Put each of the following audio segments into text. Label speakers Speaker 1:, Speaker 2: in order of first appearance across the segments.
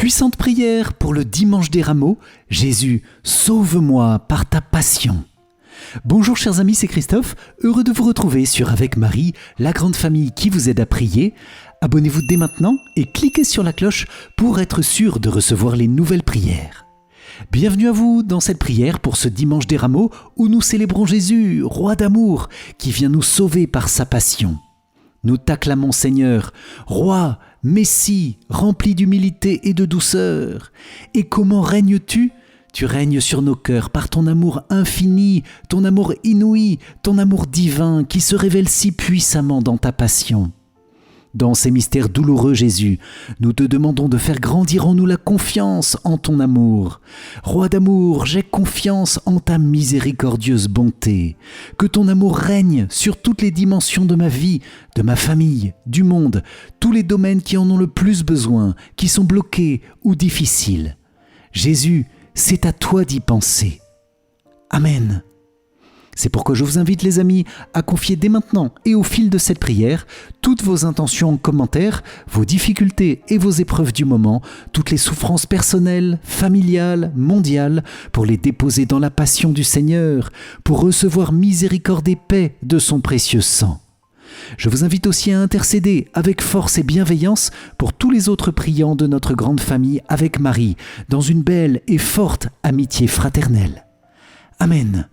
Speaker 1: Puissante prière pour le dimanche des rameaux. Jésus, sauve-moi par ta passion. Bonjour chers amis, c'est Christophe, heureux de vous retrouver sur Avec Marie, la grande famille qui vous aide à prier. Abonnez-vous dès maintenant et cliquez sur la cloche pour être sûr de recevoir les nouvelles prières. Bienvenue à vous dans cette prière pour ce dimanche des rameaux où nous célébrons Jésus, roi d'amour, qui vient nous sauver par sa passion. Nous t'acclamons Seigneur, roi, Messie, rempli d'humilité et de douceur. Et comment règnes-tu ? Tu règnes sur nos cœurs par ton amour infini, ton amour inouï, ton amour divin qui se révèle si puissamment dans ta passion. Dans ces mystères douloureux, Jésus, nous te demandons de faire grandir en nous la confiance en ton amour. Roi d'amour, j'ai confiance en ta miséricordieuse bonté. Que ton amour règne sur toutes les dimensions de ma vie, de ma famille, du monde, tous les domaines qui en ont le plus besoin, qui sont bloqués ou difficiles. Jésus, c'est à toi d'y penser. Amen. C'est pourquoi je vous invite les amis à confier dès maintenant et au fil de cette prière toutes vos intentions en commentaire, vos difficultés et vos épreuves du moment, toutes les souffrances personnelles, familiales, mondiales, pour les déposer dans la passion du Seigneur, pour recevoir miséricorde et paix de son précieux sang. Je vous invite aussi à intercéder avec force et bienveillance pour tous les autres priants de notre grande famille avec Marie, dans une belle et forte amitié fraternelle. Amen.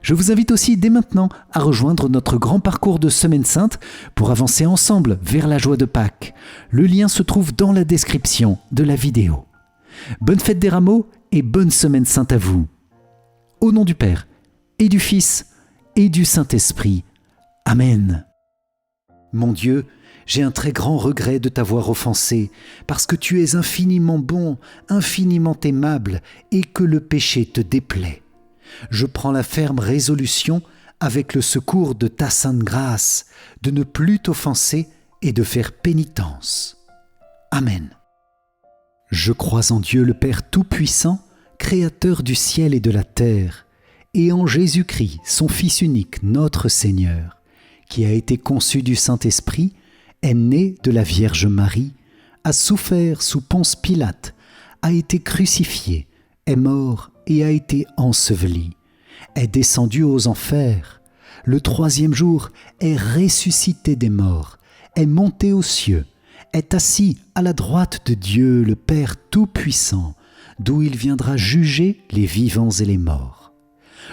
Speaker 1: Je vous invite aussi dès maintenant à rejoindre notre grand parcours de Semaine Sainte pour avancer ensemble vers la joie de Pâques. Le lien se trouve dans la description de la vidéo. Bonne fête des rameaux et bonne Semaine Sainte à vous. Au nom du Père et du Fils et du Saint-Esprit. Amen. Mon Dieu, j'ai un très grand regret de t'avoir offensé, parce que tu es infiniment bon, infiniment aimable, et que le péché te déplaît. Je prends la ferme résolution, avec le secours de ta sainte grâce, de ne plus t'offenser et de faire pénitence. Amen. Je crois en Dieu le Père Tout-Puissant, Créateur du ciel et de la terre, et en Jésus-Christ, son Fils unique, notre Seigneur, qui a été conçu du Saint-Esprit, est né de la Vierge Marie, a souffert sous Ponce Pilate, a été crucifié, est mort et a été enseveli, est descendu aux enfers, le troisième jour est ressuscité des morts, est monté aux cieux, est assis à la droite de Dieu le Père Tout-Puissant, d'où il viendra juger les vivants et les morts.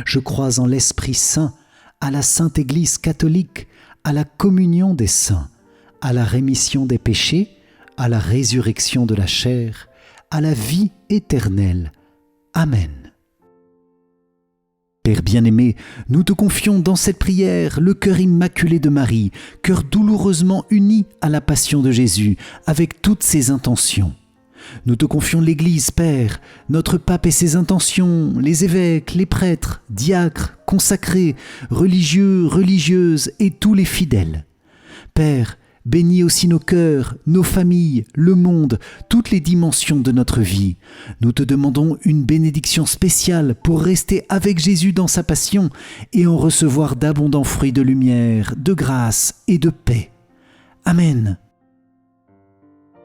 Speaker 1: Je crois en l'Esprit Saint, à la Sainte Église catholique, à la communion des saints, à la rémission des péchés, à la résurrection de la chair, à la vie éternelle. Amen. Père bien-aimé, nous te confions dans cette prière le cœur immaculé de Marie, cœur douloureusement uni à la passion de Jésus, avec toutes ses intentions. Nous te confions l'Église, Père, notre pape et ses intentions, les évêques, les prêtres, diacres, consacrés, religieux, religieuses et tous les fidèles. Père, bénis aussi nos cœurs, nos familles, le monde, toutes les dimensions de notre vie. Nous te demandons une bénédiction spéciale pour rester avec Jésus dans sa passion et en recevoir d'abondants fruits de lumière, de grâce et de paix. Amen.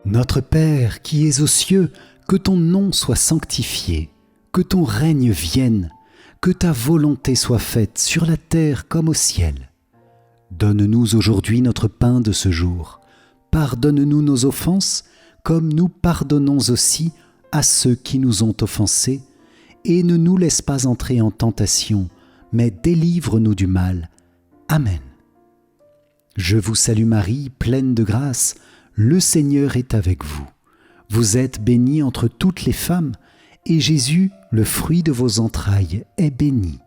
Speaker 1: Notre Père qui es aux cieux, que ton nom soit sanctifié, que ton règne vienne, que ta volonté soit faite sur la terre comme au ciel. Donne-nous aujourd'hui notre pain de ce jour. Pardonne-nous nos offenses, comme nous pardonnons aussi à ceux qui nous ont offensés, et ne nous laisse pas entrer en tentation, mais délivre-nous du mal. Amen. Je vous salue Marie, pleine de grâce, le Seigneur est avec vous. Vous êtes bénie entre toutes les femmes, et Jésus, le fruit de vos entrailles, est béni.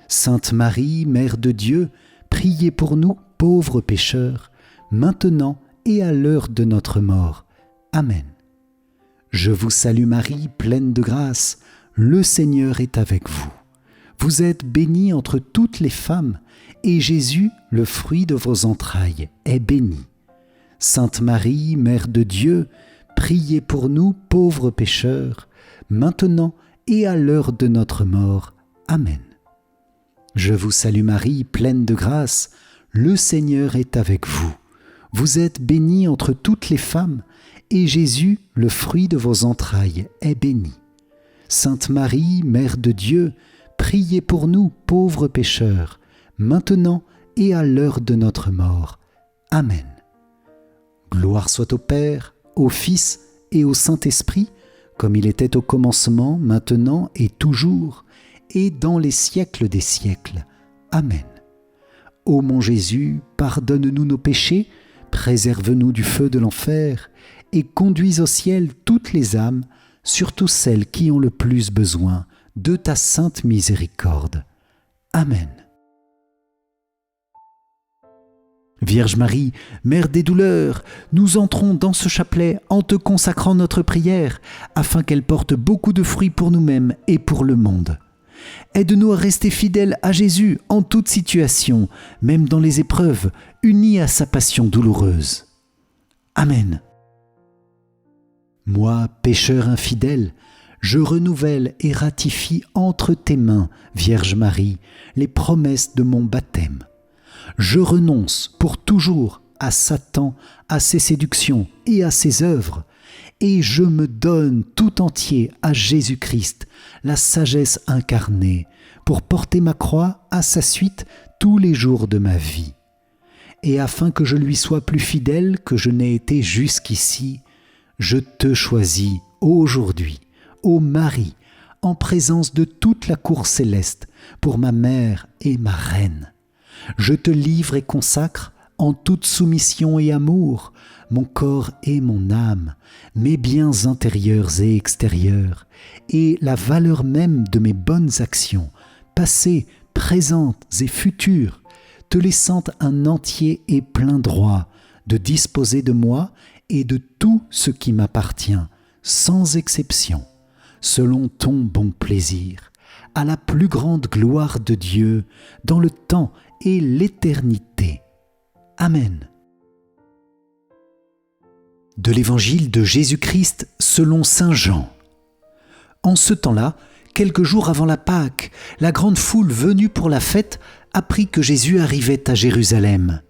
Speaker 1: Sainte Marie, Mère de Dieu, priez pour nous, pauvres pécheurs, maintenant et à l'heure de notre mort. Amen. Je vous salue Marie, pleine de grâce, le Seigneur est avec vous. Vous êtes bénie entre toutes les femmes, et Jésus, le fruit de vos entrailles, est béni. Sainte Marie, Mère de Dieu, priez pour nous, pauvres pécheurs, maintenant et à l'heure de notre mort. Amen. Je vous salue Marie, pleine de grâce, le Seigneur est avec vous. Vous êtes bénie entre toutes les femmes, et Jésus, le fruit de vos entrailles, est béni. Sainte Marie, Mère de Dieu, priez pour nous pauvres pécheurs, maintenant et à l'heure de notre mort. Amen. Gloire soit au Père, au Fils et au Saint-Esprit, comme il était au commencement, maintenant et toujours, et dans les siècles des siècles. Amen. Ô mon Jésus, pardonne-nous nos péchés, préserve-nous du feu de l'enfer, et conduis au ciel toutes les âmes, surtout celles qui ont le plus besoin de ta sainte miséricorde. Amen. Vierge Marie, Mère des douleurs, nous entrons dans ce chapelet en te consacrant notre prière, afin qu'elle porte beaucoup de fruits pour nous-mêmes et pour le monde. Aide-nous à rester fidèles à Jésus en toute situation, même dans les épreuves, unis à sa passion douloureuse. Amen. Moi, pécheur infidèle, je renouvelle et ratifie entre tes mains, Vierge Marie, les promesses de mon baptême. Je renonce pour toujours à Satan, à ses séductions et à ses œuvres, et je me donne tout entier à Jésus-Christ, la sagesse incarnée, pour porter ma croix à sa suite tous les jours de ma vie. Et afin que je lui sois plus fidèle que je n'ai été jusqu'ici, je te choisis aujourd'hui, ô Marie, en présence de toute la cour céleste, pour ma mère et ma reine. Je te livre et consacre, en toute soumission et amour, mon corps et mon âme, mes biens intérieurs et extérieurs, et la valeur même de mes bonnes actions, passées, présentes et futures, te laissant un entier et plein droit de disposer de moi et de tout ce qui m'appartient, sans exception, selon ton bon plaisir, à la plus grande gloire de Dieu, dans le temps et l'éternité. Amen. De l'Évangile de Jésus-Christ selon saint Jean. En ce temps-là, quelques jours avant la Pâque, la grande foule venue pour la fête apprit que Jésus arrivait à Jérusalem.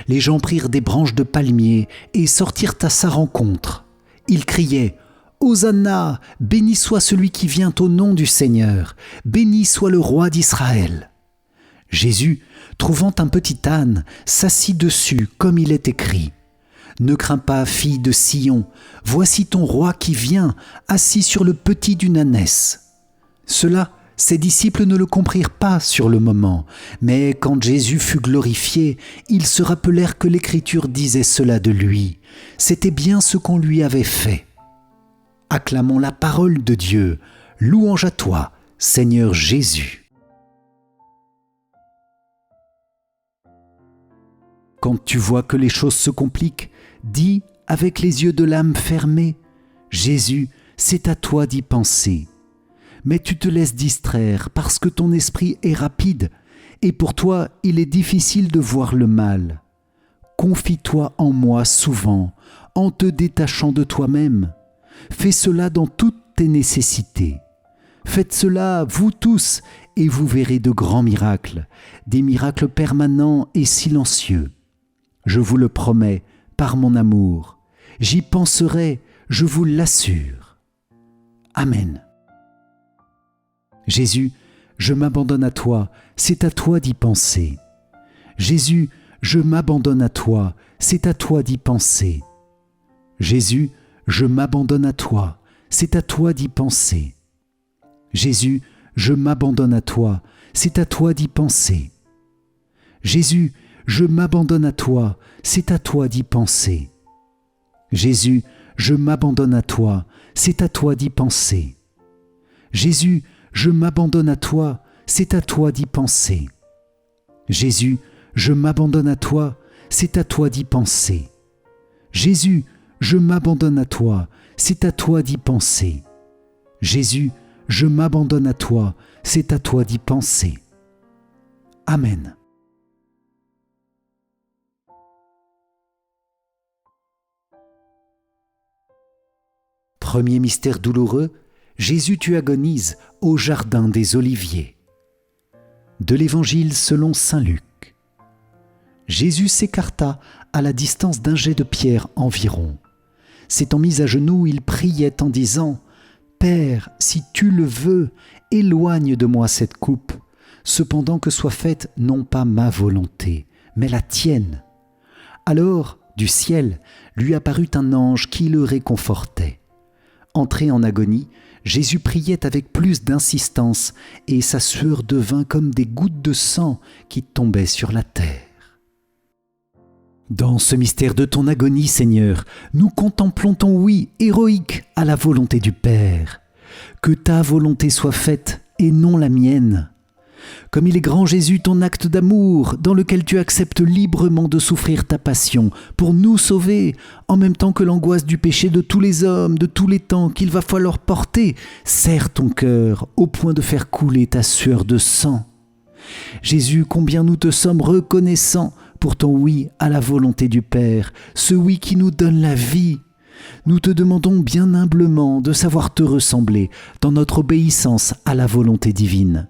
Speaker 1: Les gens prirent des branches de palmier et sortirent à sa rencontre. Ils criaient « Hosanna, béni soit celui qui vient au nom du Seigneur, béni soit le roi d'Israël. » Jésus, trouvant un petit âne, s'assit dessus comme il est écrit. « Ne crains pas, fille de Sion, voici ton roi qui vient, assis sur le petit d'une ânesse. » Cela, ses disciples ne le comprirent pas sur le moment, mais quand Jésus fut glorifié, ils se rappelèrent que l'Écriture disait cela de lui. C'était bien ce qu'on lui avait fait. Acclamons la parole de Dieu. Louange à toi, Seigneur Jésus. Quand tu vois que les choses se compliquent, dis avec les yeux de l'âme fermés, « Jésus, c'est à toi d'y penser. » Mais tu te laisses distraire parce que ton esprit est rapide et pour toi il est difficile de voir le mal. Confie-toi en moi souvent, en te détachant de toi-même. Fais cela dans toutes tes nécessités. Faites cela, vous tous, et vous verrez de grands miracles, des miracles permanents et silencieux. Je vous le promets, par mon amour. J'y penserai, je vous l'assure. Amen. Jésus, je m'abandonne à toi, c'est à toi d'y penser. Jésus, je m'abandonne à toi, c'est à toi d'y penser. Jésus, je m'abandonne à toi, c'est à toi d'y penser. Jésus, je m'abandonne à toi, c'est à toi d'y penser. Jésus, je m'abandonne à toi, c'est à toi d'y penser. Jésus, je m'abandonne à toi, c'est à toi d'y penser. Jésus, je m'abandonne à toi, c'est à toi d'y penser. Jésus, je m'abandonne à toi, c'est à toi d'y penser. Jésus, je m'abandonne à toi, c'est à toi d'y penser. Jésus, je m'abandonne à toi, c'est à toi d'y penser. Amen. Premier mystère douloureux, Jésus tu agonises au jardin des Oliviers. De l'Évangile selon saint Luc. Jésus s'écarta à la distance d'un jet de pierre environ. S'étant mis à genoux, il priait en disant « Père, si tu le veux, éloigne de moi cette coupe, cependant que soit faite non pas ma volonté, mais la tienne. » Alors, du ciel, lui apparut un ange qui le réconfortait. Entré en agonie, Jésus priait avec plus d'insistance et sa sueur devint comme des gouttes de sang qui tombaient sur la terre. Dans ce mystère de ton agonie, Seigneur, nous contemplons ton oui héroïque à la volonté du Père. Que ta volonté soit faite et non la mienne. Comme il est grand, Jésus, ton acte d'amour, dans lequel tu acceptes librement de souffrir ta passion pour nous sauver, en même temps que l'angoisse du péché de tous les hommes, de tous les temps qu'il va falloir porter, serre ton cœur au point de faire couler ta sueur de sang. Jésus, combien nous te sommes reconnaissants pour ton oui à la volonté du Père, ce oui qui nous donne la vie. Nous te demandons bien humblement de savoir te ressembler dans notre obéissance à la volonté divine.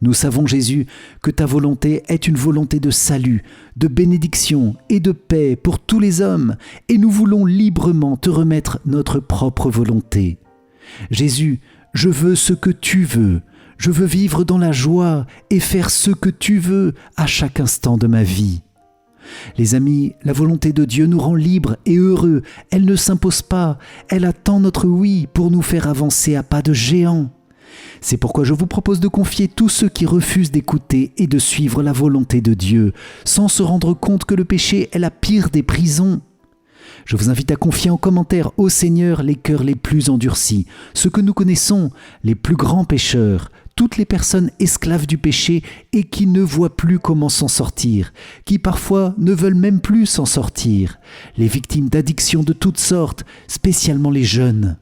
Speaker 1: Nous savons, Jésus, que ta volonté est une volonté de salut, de bénédiction et de paix pour tous les hommes, et nous voulons librement te remettre notre propre volonté. Jésus, je veux ce que tu veux. Je veux vivre dans la joie et faire ce que tu veux à chaque instant de ma vie. Les amis, la volonté de Dieu nous rend libres et heureux. Elle ne s'impose pas. Elle attend notre oui pour nous faire avancer à pas de géant. C'est pourquoi je vous propose de confier tous ceux qui refusent d'écouter et de suivre la volonté de Dieu, sans se rendre compte que le péché est la pire des prisons. Je vous invite à confier en commentaire au Seigneur les cœurs les plus endurcis, ceux que nous connaissons, les plus grands pécheurs, toutes les personnes esclaves du péché et qui ne voient plus comment s'en sortir, qui parfois ne veulent même plus s'en sortir, les victimes d'addictions de toutes sortes, spécialement les jeunes.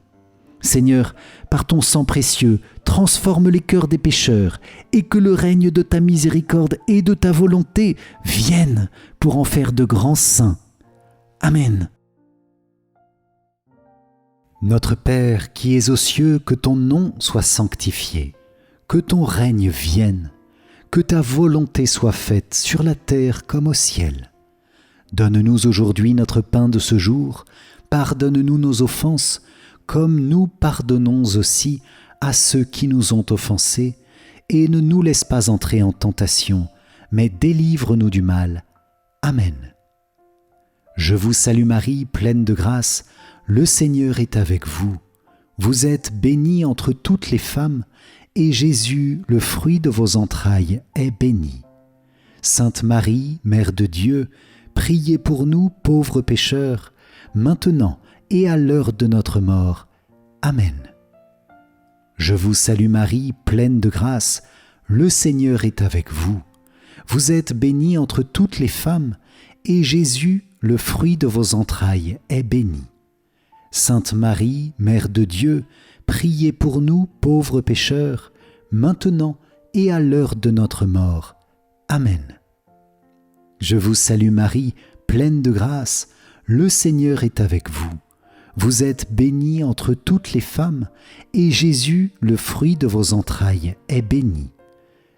Speaker 1: Seigneur, par ton sang précieux, transforme les cœurs des pécheurs et que le règne de ta miséricorde et de ta volonté vienne pour en faire de grands saints. Amen. Notre Père qui es aux cieux, que ton nom soit sanctifié, que ton règne vienne, que ta volonté soit faite sur la terre comme au ciel. Donne-nous aujourd'hui notre pain de ce jour, pardonne-nous nos offenses, comme nous pardonnons aussi à ceux qui nous ont offensés, et ne nous laisse pas entrer en tentation, mais délivre-nous du mal. Amen. Je vous salue Marie, pleine de grâce, le Seigneur est avec vous. Vous êtes bénie entre toutes les femmes, et Jésus, le fruit de vos entrailles, est béni. Sainte Marie, Mère de Dieu, priez pour nous pauvres pécheurs, maintenant et à l'heure de notre mort. Amen. Je vous salue Marie, pleine de grâce, le Seigneur est avec vous. Vous êtes bénie entre toutes les femmes, et Jésus, le fruit de vos entrailles, est béni. Sainte Marie, Mère de Dieu, priez pour nous pauvres pécheurs, maintenant et à l'heure de notre mort. Amen. Je vous salue Marie, pleine de grâce, le Seigneur est avec vous. Vous êtes bénie entre toutes les femmes, et Jésus, le fruit de vos entrailles, est béni.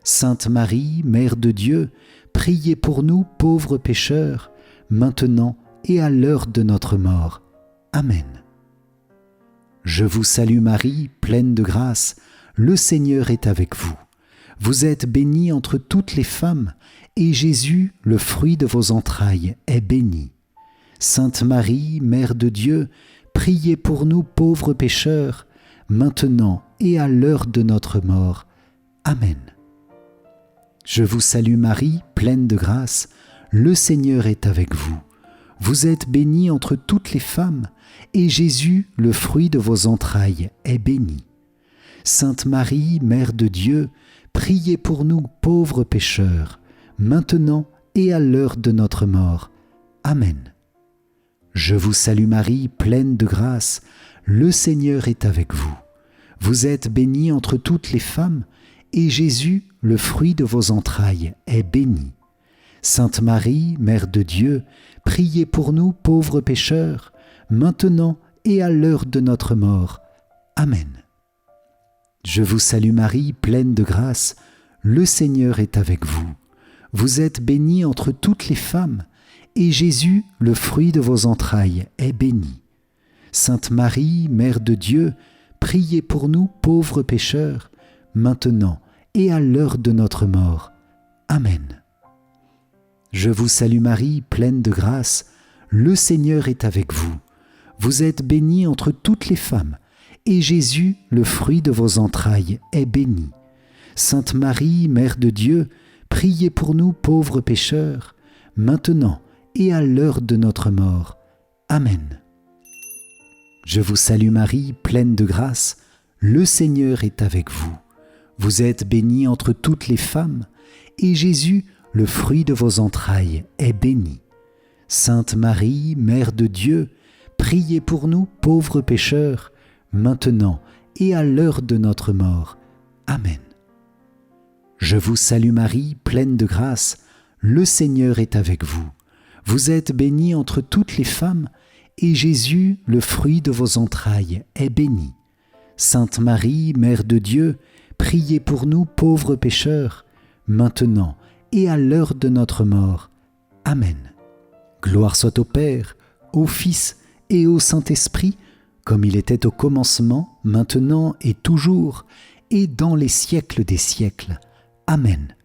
Speaker 1: Sainte Marie, Mère de Dieu, priez pour nous pauvres pécheurs, maintenant et à l'heure de notre mort. Amen. Je vous salue Marie, pleine de grâce, le Seigneur est avec vous. Vous êtes bénie entre toutes les femmes, et Jésus, le fruit de vos entrailles, est béni. Sainte Marie, Mère de Dieu, priez pour nous pauvres pécheurs, maintenant et à l'heure de notre mort. Amen. Je vous salue Marie, pleine de grâce, le Seigneur est avec vous. Vous êtes bénie entre toutes les femmes, et Jésus, le fruit de vos entrailles, est béni. Sainte Marie, Mère de Dieu, priez pour nous pauvres pécheurs, maintenant et à l'heure de notre mort. Amen. Je vous salue Marie, pleine de grâce, le Seigneur est avec vous. Vous êtes bénie entre toutes les femmes, et Jésus, le fruit de vos entrailles, est béni. Sainte Marie, Mère de Dieu, priez pour nous pauvres pécheurs, maintenant et à l'heure de notre mort. Amen. Je vous salue Marie, pleine de grâce, le Seigneur est avec vous. Vous êtes bénie entre toutes les femmes, et Jésus, le fruit de vos entrailles, est béni. Sainte Marie, Mère de Dieu, priez pour nous pauvres pécheurs, maintenant et à l'heure de notre mort. Amen. Je vous salue Marie, pleine de grâce, le Seigneur est avec vous. Vous êtes bénie entre toutes les femmes, et Jésus, le fruit de vos entrailles, est béni. Sainte Marie, Mère de Dieu, priez pour nous pauvres pécheurs, maintenant et à l'heure de notre mort. Amen. Je vous salue Marie, pleine de grâce, le Seigneur est avec vous. Vous êtes bénie entre toutes les femmes, et Jésus, le fruit de vos entrailles, est béni. Sainte Marie, Mère de Dieu, priez pour nous pauvres pécheurs, maintenant et à l'heure de notre mort. Amen. Je vous salue Marie, pleine de grâce, le Seigneur est avec vous. Vous êtes bénie entre toutes les femmes, et Jésus, le fruit de vos entrailles, est béni. Sainte Marie, Mère de Dieu, priez pour nous pauvres pécheurs, maintenant et à l'heure de notre mort. Amen. Gloire soit au Père, au Fils et au Saint-Esprit, comme il était au commencement, maintenant et toujours, et dans les siècles des siècles. Amen.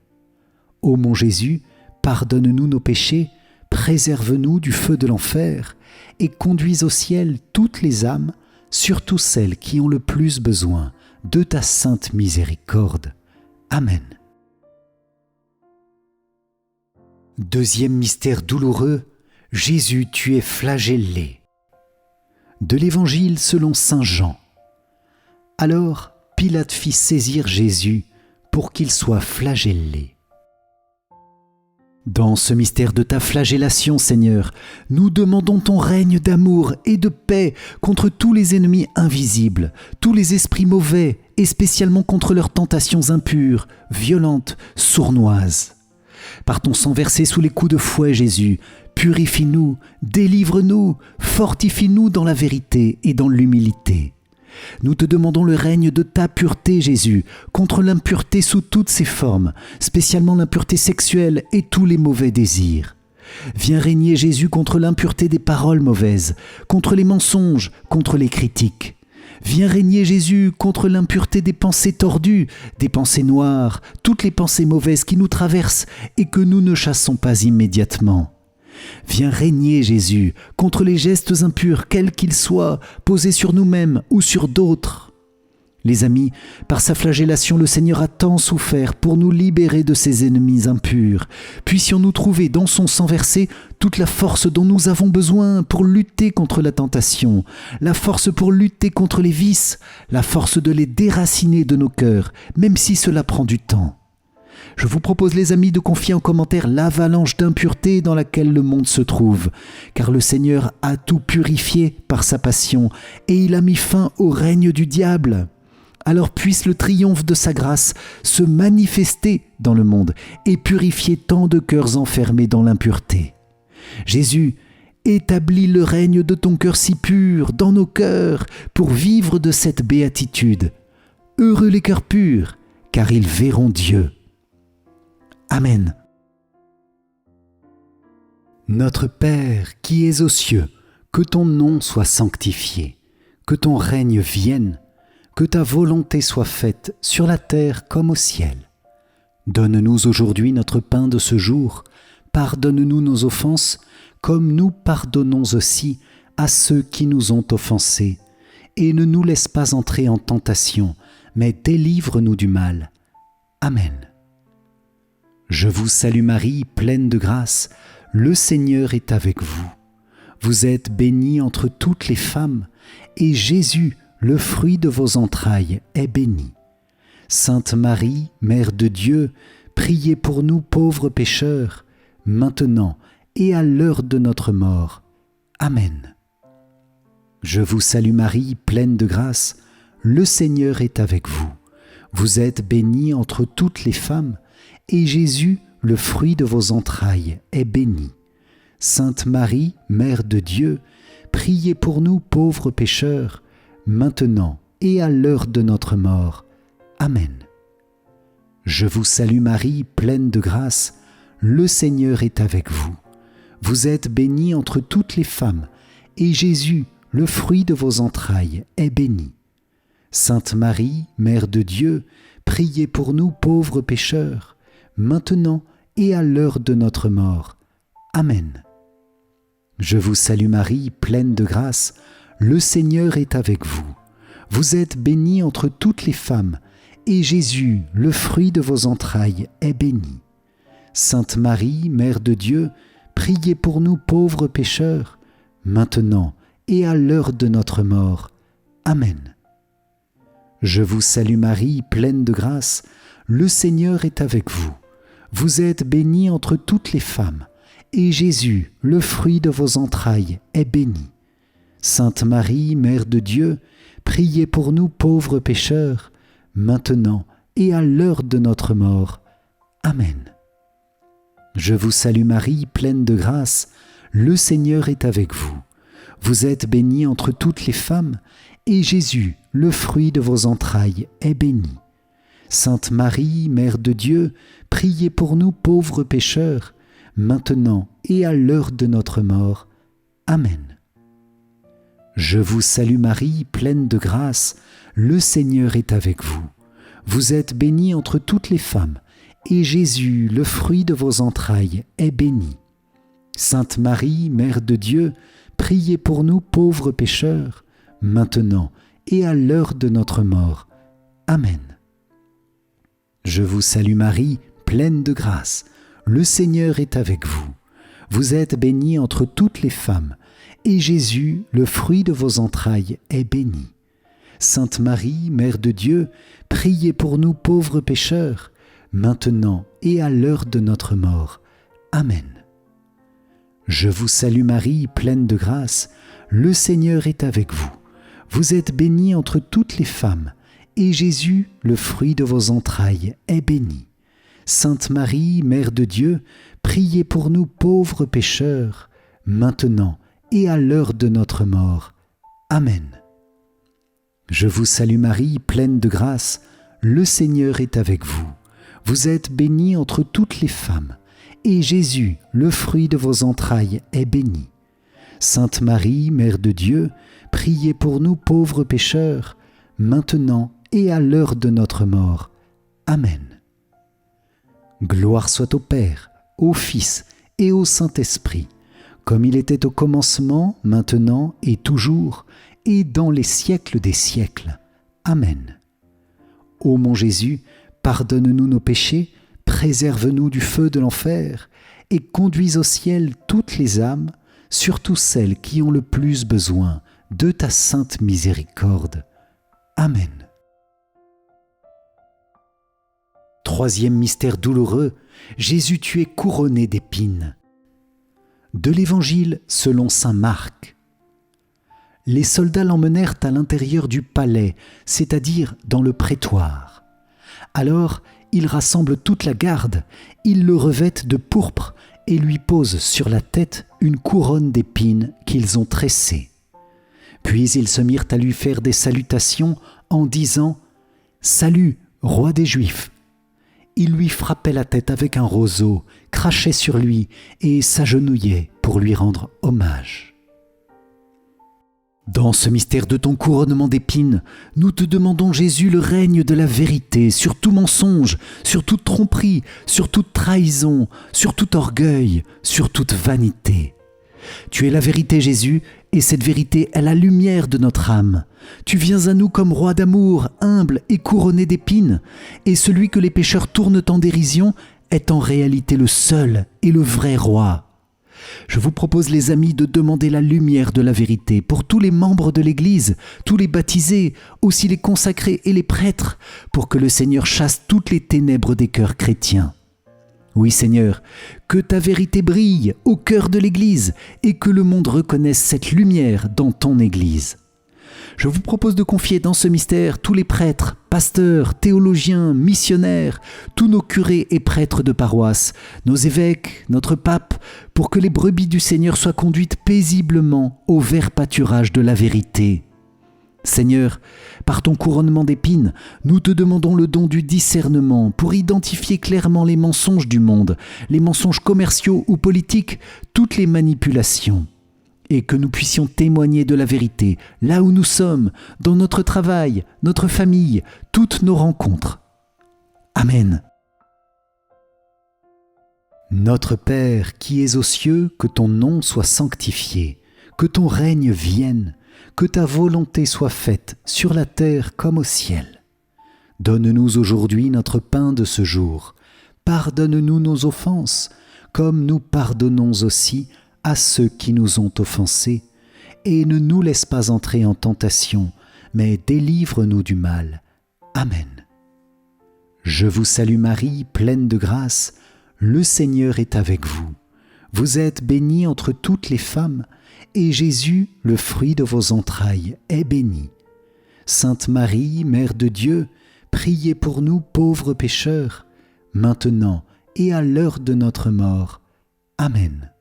Speaker 1: Ô mon Jésus, pardonne-nous nos péchés, préserve-nous du feu de l'enfer, et conduis au ciel toutes les âmes, surtout celles qui ont le plus besoin de ta sainte miséricorde. Amen. Deuxième mystère douloureux, Jésus, tu es flagellé. De l'Évangile selon saint Jean. Alors Pilate fit saisir Jésus pour qu'il soit flagellé. Dans ce mystère de ta flagellation, Seigneur, nous demandons ton règne d'amour et de paix contre tous les ennemis invisibles, tous les esprits mauvais, et spécialement contre leurs tentations impures, violentes, sournoises. Par ton sang versé sous les coups de fouet, Jésus, purifie-nous, délivre-nous, fortifie-nous dans la vérité et dans l'humilité. Nous te demandons le règne de ta pureté, Jésus, contre l'impureté sous toutes ses formes, spécialement l'impureté sexuelle et tous les mauvais désirs. Viens régner, Jésus, contre l'impureté des paroles mauvaises, contre les mensonges, contre les critiques. Viens régner, Jésus, contre l'impureté des pensées tordues, des pensées noires, toutes les pensées mauvaises qui nous traversent et que nous ne chassons pas immédiatement. Viens régner, Jésus, contre les gestes impurs, quels qu'ils soient, posés sur nous-mêmes ou sur d'autres. Les amis, par sa flagellation, le Seigneur a tant souffert pour nous libérer de ses ennemis impurs. Puissions-nous trouver dans son sang versé toute la force dont nous avons besoin pour lutter contre la tentation, la force pour lutter contre les vices, la force de les déraciner de nos cœurs, même si cela prend du temps. Je vous propose, les amis, de confier en commentaire l'avalanche d'impureté dans laquelle le monde se trouve, car le Seigneur a tout purifié par sa passion et il a mis fin au règne du diable. Alors puisse le triomphe de sa grâce se manifester dans le monde et purifier tant de cœurs enfermés dans l'impureté. Jésus, établis le règne de ton cœur si pur dans nos cœurs pour vivre de cette béatitude. Heureux les cœurs purs, car ils verront Dieu. Amen. Notre Père qui es aux cieux, que ton nom soit sanctifié, que ton règne vienne, que ta volonté soit faite sur la terre comme au ciel. Donne-nous aujourd'hui notre pain de ce jour, pardonne-nous nos offenses, comme nous pardonnons aussi à ceux qui nous ont offensés, et ne nous laisse pas entrer en tentation, mais délivre-nous du mal. Amen. Je vous salue Marie, pleine de grâce, le Seigneur est avec vous. Vous êtes bénie entre toutes les femmes, et Jésus, le fruit de vos entrailles, est béni. Sainte Marie, Mère de Dieu, priez pour nous pauvres pécheurs, maintenant et à l'heure de notre mort. Amen. Je vous salue Marie, pleine de grâce, le Seigneur est avec vous. Vous êtes bénie entre toutes les femmes, et Jésus, le fruit de vos entrailles, est béni. Sainte Marie, Mère de Dieu, priez pour nous pauvres pécheurs, maintenant et à l'heure de notre mort. Amen. Je vous salue Marie, pleine de grâce, le Seigneur est avec vous. Vous êtes bénie entre toutes les femmes, et Jésus, le fruit de vos entrailles, est béni. Sainte Marie, Mère de Dieu, priez pour nous pauvres pécheurs, maintenant et à l'heure de notre mort. Amen. Je vous salue Marie, pleine de grâce, le Seigneur est avec vous. Vous êtes bénie entre toutes les femmes, et Jésus, le fruit de vos entrailles, est béni. Sainte Marie, Mère de Dieu, priez pour nous pauvres pécheurs, maintenant et à l'heure de notre mort. Amen. Je vous salue Marie, pleine de grâce, le Seigneur est avec vous. Vous êtes bénie entre toutes les femmes, et Jésus, le fruit de vos entrailles, est béni. Sainte Marie, Mère de Dieu, priez pour nous pauvres pécheurs, maintenant et à l'heure de notre mort. Amen. Je vous salue Marie, pleine de grâce, le Seigneur est avec vous. Vous êtes bénie entre toutes les femmes, et Jésus, le fruit de vos entrailles, est béni. Sainte Marie, Mère de Dieu, priez pour nous pauvres pécheurs, maintenant et à l'heure de notre mort. Amen. Je vous salue Marie, pleine de grâce, le Seigneur est avec vous. Vous êtes bénie entre toutes les femmes, et Jésus, le fruit de vos entrailles, est béni. Sainte Marie, Mère de Dieu, priez pour nous pauvres pécheurs, maintenant et à l'heure de notre mort. Amen. Je vous salue Marie, pleine de grâce, le Seigneur est avec vous. Vous êtes bénie entre toutes les femmes, et Jésus, le fruit de vos entrailles, est béni. Sainte Marie, Mère de Dieu, priez pour nous pauvres pécheurs, maintenant et à l'heure de notre mort. Amen. Je vous salue Marie, pleine de grâce, le Seigneur est avec vous. Vous êtes bénie entre toutes les femmes, et Jésus, le fruit de vos entrailles, est béni. Sainte Marie, Mère de Dieu, priez pour nous pauvres pécheurs, maintenant et à l'heure de notre mort. Amen. Je vous salue Marie, pleine de grâce, le Seigneur est avec vous. Vous êtes bénie entre toutes les femmes, et Jésus, le fruit de vos entrailles, est béni. Sainte Marie, Mère de Dieu, priez pour nous pauvres pécheurs, maintenant et à l'heure de notre mort. Amen. Gloire soit au Père, au Fils et au Saint-Esprit, comme il était au commencement, maintenant et toujours, et dans les siècles des siècles. Amen. Ô mon Jésus, pardonne-nous nos péchés, préserve-nous du feu de l'enfer, et conduis au ciel toutes les âmes, surtout celles qui ont le plus besoin de ta sainte miséricorde. Amen. Troisième mystère douloureux, Jésus tu es couronné d'épines. De l'Évangile selon saint Marc. Les soldats l'emmenèrent à l'intérieur du palais, c'est-à-dire dans le prétoire. Alors, ils rassemblent toute la garde, ils le revêtent de pourpre et lui posent sur la tête une couronne d'épines qu'ils ont tressée. Puis ils se mirent à lui faire des salutations en disant « Salut, roi des Juifs !» Ils lui frappaient la tête avec un roseau, crachaient sur lui et s'agenouillaient pour lui rendre hommage. Dans ce mystère de ton couronnement d'épines, nous te demandons, Jésus, le règne de la vérité sur tout mensonge, sur toute tromperie, sur toute trahison, sur tout orgueil, sur toute vanité. Tu es la vérité, Jésus, et cette vérité est la lumière de notre âme. Tu viens à nous comme roi d'amour, humble et couronné d'épines, et celui que les pécheurs tournent en dérision est en réalité le seul et le vrai roi. Je vous propose, les amis, de demander la lumière de la vérité pour tous les membres de l'Église, tous les baptisés, aussi les consacrés et les prêtres, pour que le Seigneur chasse toutes les ténèbres des cœurs chrétiens. Oui, Seigneur, que ta vérité brille au cœur de l'Église et que le monde reconnaisse cette lumière dans ton Église. Je vous propose de confier dans ce mystère tous les prêtres, pasteurs, théologiens, missionnaires, tous nos curés et prêtres de paroisse, nos évêques, notre pape, pour que les brebis du Seigneur soient conduites paisiblement au vert pâturage de la vérité. Seigneur, par ton couronnement d'épines, nous te demandons le don du discernement pour identifier clairement les mensonges du monde, les mensonges commerciaux ou politiques, toutes les manipulations. et que nous puissions témoigner de la vérité là où nous sommes, dans notre travail, notre famille, toutes nos rencontres. Amen. Notre Père qui es aux cieux, que ton nom soit sanctifié, que ton règne vienne, que ta volonté soit faite sur la terre comme au ciel. Donne-nous aujourd'hui notre pain de ce jour. Pardonne-nous nos offenses, comme nous pardonnons aussi à ceux qui nous ont offensés, et ne nous laisse pas entrer en tentation, mais délivre-nous du mal. Amen. Je vous salue Marie, pleine de grâce, le Seigneur est avec vous. Vous êtes bénie entre toutes les femmes, et Jésus, le fruit de vos entrailles, est béni. Sainte Marie, Mère de Dieu, priez pour nous pauvres pécheurs, maintenant et à l'heure de notre mort. Amen.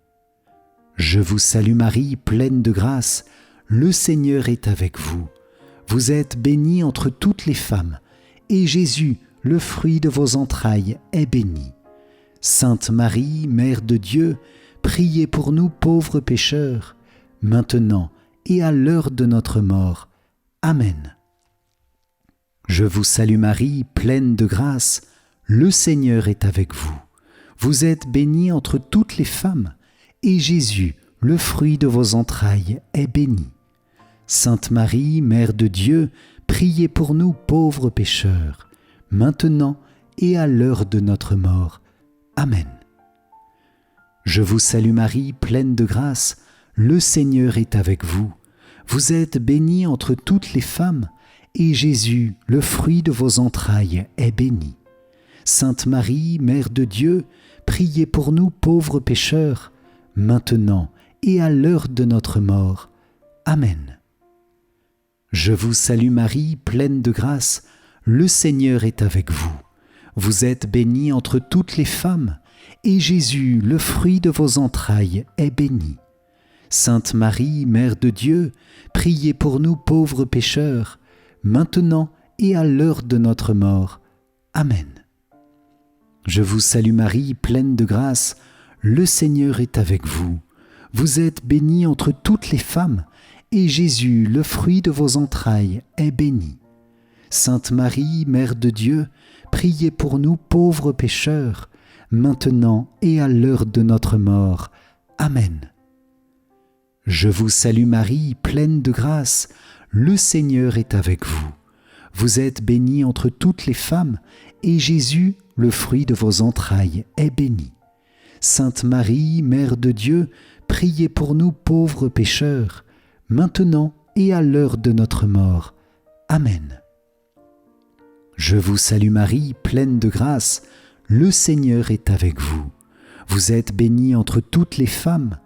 Speaker 1: Je vous salue Marie, pleine de grâce, le Seigneur est avec vous. Vous êtes bénie entre toutes les femmes, et Jésus, le fruit de vos entrailles, est béni. Sainte Marie, Mère de Dieu, priez pour nous pauvres pécheurs, maintenant et à l'heure de notre mort. Amen. Je vous salue Marie, pleine de grâce, le Seigneur est avec vous. Vous êtes bénie entre toutes les femmes, et Jésus, le fruit de vos entrailles, est béni. Sainte Marie, Mère de Dieu, priez pour nous pauvres pécheurs, maintenant et à l'heure de notre mort. Amen. Je vous salue Marie, pleine de grâce, le Seigneur est avec vous. Vous êtes bénie entre toutes les femmes, et Jésus, le fruit de vos entrailles, est béni. Sainte Marie, Mère de Dieu, priez pour nous pauvres pécheurs, maintenant et à l'heure de notre mort. Amen. Je vous salue Marie, pleine de grâce, le Seigneur est avec vous. Vous êtes bénie entre toutes les femmes, et Jésus, le fruit de vos entrailles, est béni. Sainte Marie, Mère de Dieu, priez pour nous pauvres pécheurs, maintenant et à l'heure de notre mort. Amen. Je vous salue Marie, pleine de grâce, le Seigneur est avec vous. Vous êtes bénie entre toutes les femmes, et Jésus, le fruit de vos entrailles, est béni. Sainte Marie, Mère de Dieu, priez pour nous pauvres pécheurs, maintenant et à l'heure de notre mort. Amen. Je vous salue Marie, pleine de grâce, le Seigneur est avec vous. Vous êtes bénie entre toutes les femmes, et Jésus, le fruit de vos entrailles, est béni. Sainte Marie, Mère de Dieu, priez pour nous pauvres pécheurs, maintenant et à l'heure de notre mort. Amen. Je vous salue Marie, pleine de grâce, le Seigneur est avec vous. Vous êtes bénie entre toutes les femmes,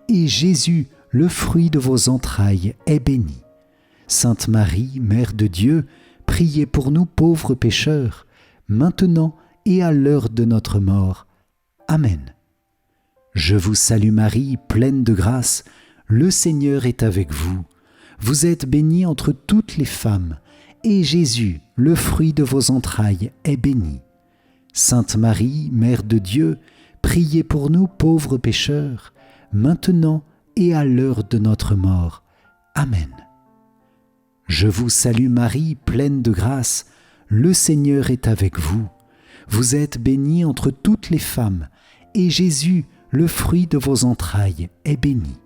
Speaker 1: et Jésus, le fruit de vos entrailles, est béni. Sainte Marie, Mère de Dieu, priez pour nous pauvres pécheurs, maintenant et à l'heure de notre mort. Amen. Je vous salue Marie, pleine de grâce, le Seigneur est avec vous. Vous êtes bénie entre toutes les femmes, et Jésus, le fruit de vos entrailles, est béni. Sainte Marie, Mère de Dieu, priez pour nous pauvres pécheurs, maintenant et à l'heure de notre mort. Amen. Je vous salue Marie, pleine de grâce, le Seigneur est avec vous. Vous êtes bénie entre toutes les femmes, et Jésus, le fruit de vos entrailles, est béni.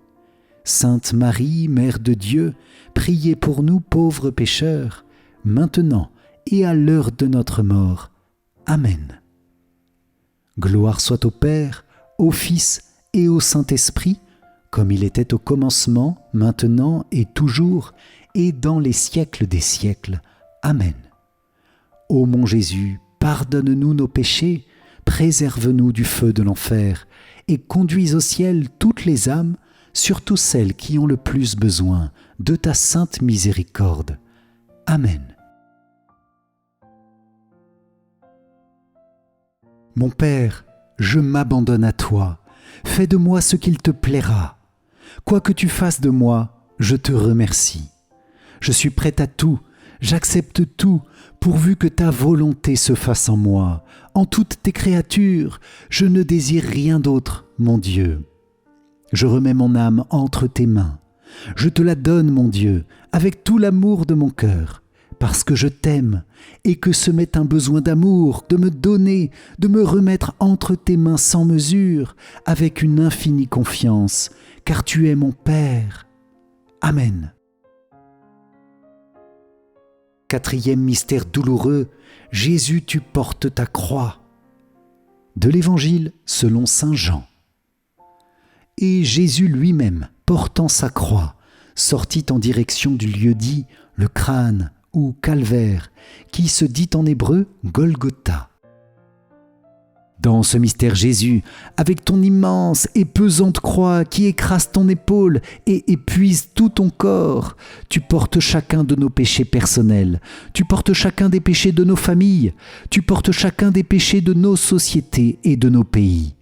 Speaker 1: Sainte Marie, Mère de Dieu, priez pour nous pauvres pécheurs, maintenant et à l'heure de notre mort. Amen. Gloire soit au Père, au Fils et au Saint-Esprit, comme il était au commencement, maintenant et toujours, et dans les siècles des siècles. Amen. Ô mon Jésus, pardonne-nous nos péchés, préserve-nous du feu de l'enfer, et conduis au ciel toutes les âmes, surtout celles qui ont le plus besoin de ta sainte miséricorde. Amen. Mon Père, je m'abandonne à toi. Fais de moi ce qu'il te plaira. Quoi que tu fasses de moi, je te remercie. Je suis prêt à tout, j'accepte tout, pourvu que ta volonté se fasse en moi. En toutes tes créatures, je ne désire rien d'autre, mon Dieu. Je remets mon âme entre tes mains. Je te la donne, mon Dieu, avec tout l'amour de mon cœur, parce que je t'aime et que ce m'est un besoin d'amour, de me donner, de me remettre entre tes mains sans mesure, avec une infinie confiance, car tu es mon Père. Amen. Quatrième mystère douloureux, Jésus, tu portes ta croix. De l'Évangile selon saint Jean. Et Jésus lui-même, portant sa croix, sortit en direction du lieu dit le crâne ou calvaire, qui se dit en hébreu Golgotha. Dans ce mystère, Jésus, avec ton immense et pesante croix qui écrase ton épaule et épuise tout ton corps, tu portes chacun de nos péchés personnels, tu portes chacun des péchés de nos familles, tu portes chacun des péchés de nos sociétés et de nos pays.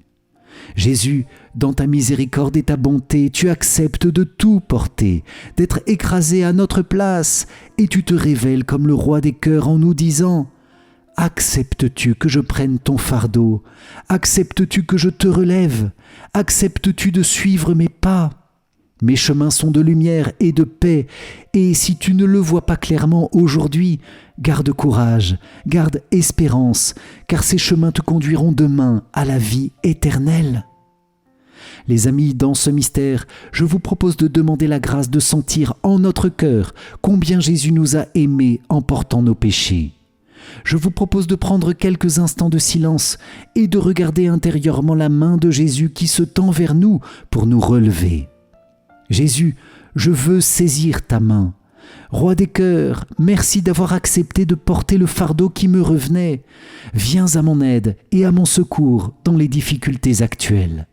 Speaker 1: Jésus, dans ta miséricorde et ta bonté, tu acceptes de tout porter, d'être écrasé à notre place, et tu te révèles comme le roi des cœurs en nous disant « Acceptes-tu que je prenne ton fardeau? Acceptes-tu que je te relève? Acceptes-tu de suivre mes pas? Mes chemins sont de lumière et de paix, et si tu ne le vois pas clairement aujourd'hui, garde courage, garde espérance, car ces chemins te conduiront demain à la vie éternelle. » Les amis, dans ce mystère, je vous propose de demander la grâce de sentir en notre cœur combien Jésus nous a aimés en portant nos péchés. Je vous propose de prendre quelques instants de silence et de regarder intérieurement la main de Jésus qui se tend vers nous pour nous relever. Jésus, je veux saisir ta main. Roi des cœurs, merci d'avoir accepté de porter le fardeau qui me revenait. Viens à mon aide et à mon secours dans les difficultés actuelles.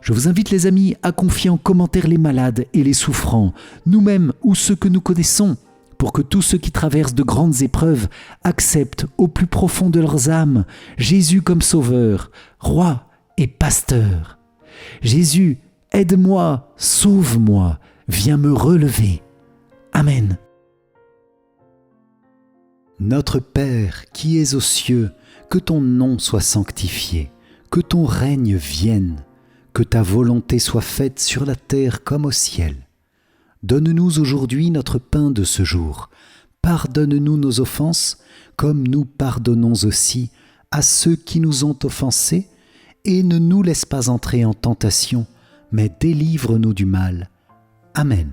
Speaker 1: Je vous invite les amis à confier en commentaire les malades et les souffrants, nous-mêmes ou ceux que nous connaissons, pour que tous ceux qui traversent de grandes épreuves acceptent au plus profond de leurs âmes Jésus comme sauveur, roi et pasteur. Jésus, aide-moi, sauve-moi, viens me relever. Amen. Notre Père qui es aux cieux, que ton nom soit sanctifié, que ton règne vienne, que ta volonté soit faite sur la terre comme au ciel. Donne-nous aujourd'hui notre pain de ce jour. Pardonne-nous nos offenses, comme nous pardonnons aussi à ceux qui nous ont offensés, et ne nous laisse pas entrer en tentation, mais délivre-nous du mal. Amen.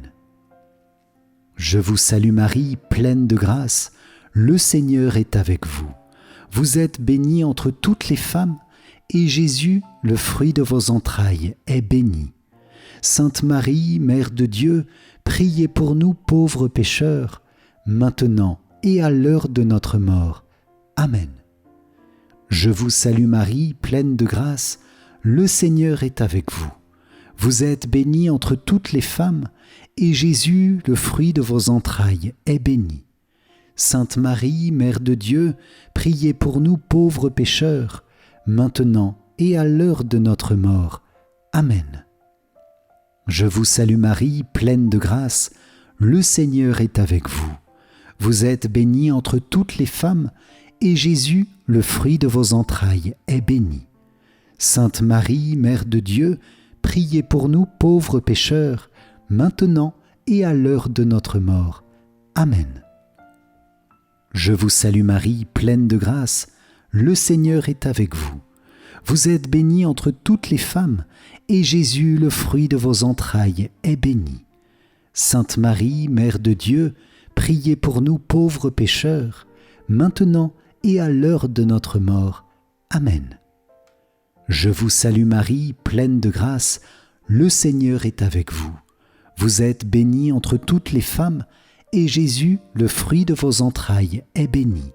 Speaker 1: Je vous salue Marie, pleine de grâce, le Seigneur est avec vous. Vous êtes bénie entre toutes les femmes, et Jésus, le fruit de vos entrailles, est béni. Sainte Marie, Mère de Dieu, priez pour nous pauvres pécheurs, maintenant et à l'heure de notre mort. Amen. Je vous salue Marie, pleine de grâce, le Seigneur est avec vous. Vous êtes bénie entre toutes les femmes, et Jésus, le fruit de vos entrailles, est béni. Sainte Marie, Mère de Dieu, priez pour nous pauvres pécheurs, maintenant et à l'heure de notre mort. Amen. Je vous salue Marie, pleine de grâce, le Seigneur est avec vous. Vous êtes bénie entre toutes les femmes, et Jésus, le fruit de vos entrailles, est béni. Sainte Marie, Mère de Dieu, priez pour nous pauvres pécheurs, maintenant et à l'heure de notre mort. Amen. Je vous salue Marie, pleine de grâce, le Seigneur est avec vous. Vous êtes bénie entre toutes les femmes, et Jésus, le fruit de vos entrailles, est béni. Sainte Marie, Mère de Dieu, priez pour nous pauvres pécheurs, maintenant et à l'heure de notre mort. Amen. Je vous salue Marie, pleine de grâce, le Seigneur est avec vous. Vous êtes bénie entre toutes les femmes, et Jésus, le fruit de vos entrailles, est béni.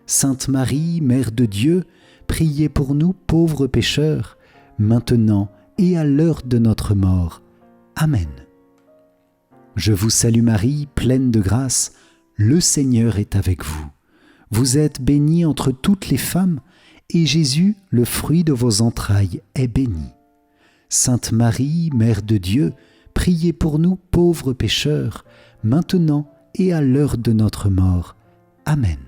Speaker 1: Sainte Marie, Mère de Dieu, priez pour nous pauvres pécheurs, maintenant et à l'heure de notre mort. Amen. Je vous salue Marie, pleine de grâce, le Seigneur est avec vous. Vous êtes bénie entre toutes les femmes, et Jésus, le fruit de vos entrailles, est béni. Sainte Marie, Mère de Dieu, priez pour nous pauvres pécheurs, maintenant et à l'heure de notre mort. Amen.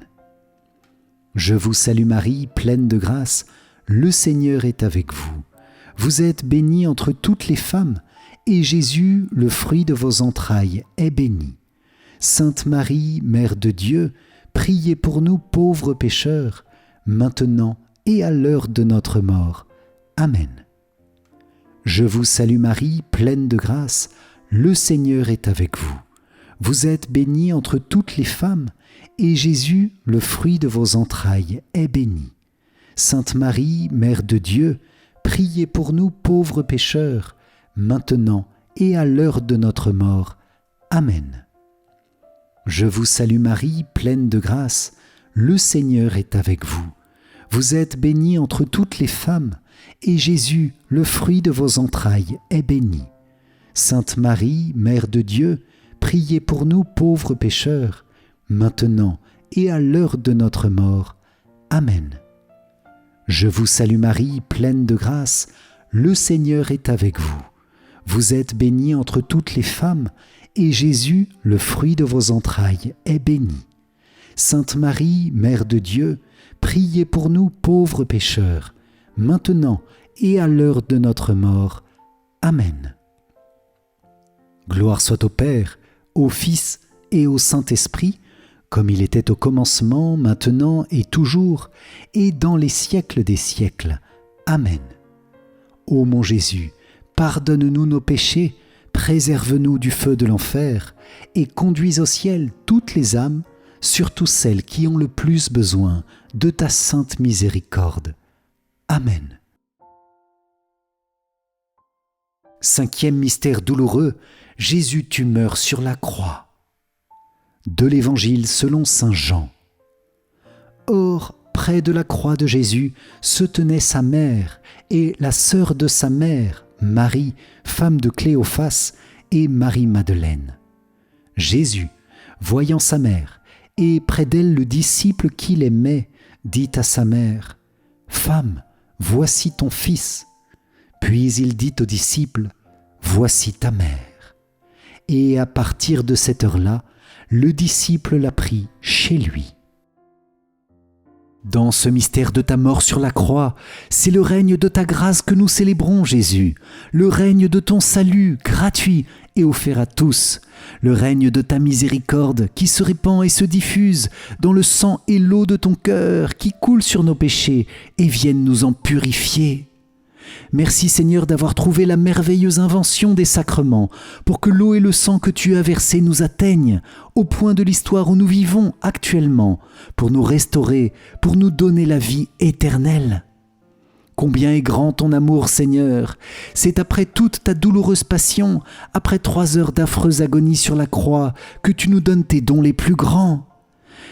Speaker 1: Je vous salue Marie, pleine de grâce, le Seigneur est avec vous. Vous êtes bénie entre toutes les femmes, et Jésus, le fruit de vos entrailles, est béni. Sainte Marie, Mère de Dieu, priez pour nous pauvres pécheurs, maintenant et à l'heure de notre mort. Amen. Je vous salue Marie, pleine de grâce, le Seigneur est avec vous. Vous êtes bénie entre toutes les femmes, et Jésus, le fruit de vos entrailles, est béni. Sainte Marie, Mère de Dieu, priez pour nous pauvres pécheurs, maintenant et à l'heure de notre mort. Amen. Je vous salue Marie, pleine de grâce, le Seigneur est avec vous. Vous êtes bénie entre toutes les femmes, et Jésus, le fruit de vos entrailles, est béni. Sainte Marie, Mère de Dieu, priez pour nous pauvres pécheurs, maintenant et à l'heure de notre mort. Amen. Je vous salue Marie, pleine de grâce, le Seigneur est avec vous. Vous êtes bénie entre toutes les femmes, et Jésus, le fruit de vos entrailles, est béni. Sainte Marie, Mère de Dieu, priez pour nous pauvres pécheurs, maintenant et à l'heure de notre mort. Amen. Gloire soit au Père, au Fils et au Saint-Esprit, comme il était au commencement, maintenant et toujours, et dans les siècles des siècles. Amen. Ô mon Jésus, pardonne-nous nos péchés, préserve-nous du feu de l'enfer, et conduis au ciel toutes les âmes, surtout celles qui ont le plus besoin de ta sainte miséricorde. Amen. Cinquième mystère douloureux, Jésus, tu meurs sur la croix. De l'Évangile selon saint Jean. Or, près de la croix de Jésus se tenait sa mère et la sœur de sa mère, Marie, femme de Cléophas, et Marie-Madeleine. Jésus, voyant sa mère, et près d'elle le disciple qu'il aimait, dit à sa mère, « Femme, voici ton fils. » Puis il dit au disciple, « Voici ta mère. » Et à partir de cette heure-là, le disciple l'a pris chez lui. Dans ce mystère de ta mort sur la croix, c'est le règne de ta grâce que nous célébrons, Jésus, le règne de ton salut gratuit et offert à tous, le règne de ta miséricorde qui se répand et se diffuse dans le sang et l'eau de ton cœur qui coule sur nos péchés et viennent nous en purifier. Merci Seigneur d'avoir trouvé la merveilleuse invention des sacrements pour que l'eau et le sang que tu as versés nous atteignent au point de l'histoire où nous vivons actuellement, pour nous restaurer, pour nous donner la vie éternelle. Combien est grand ton amour, Seigneur! C'est après toute ta douloureuse passion, après 3 heures d'affreuse agonie sur la croix, que tu nous donnes tes dons les plus grands.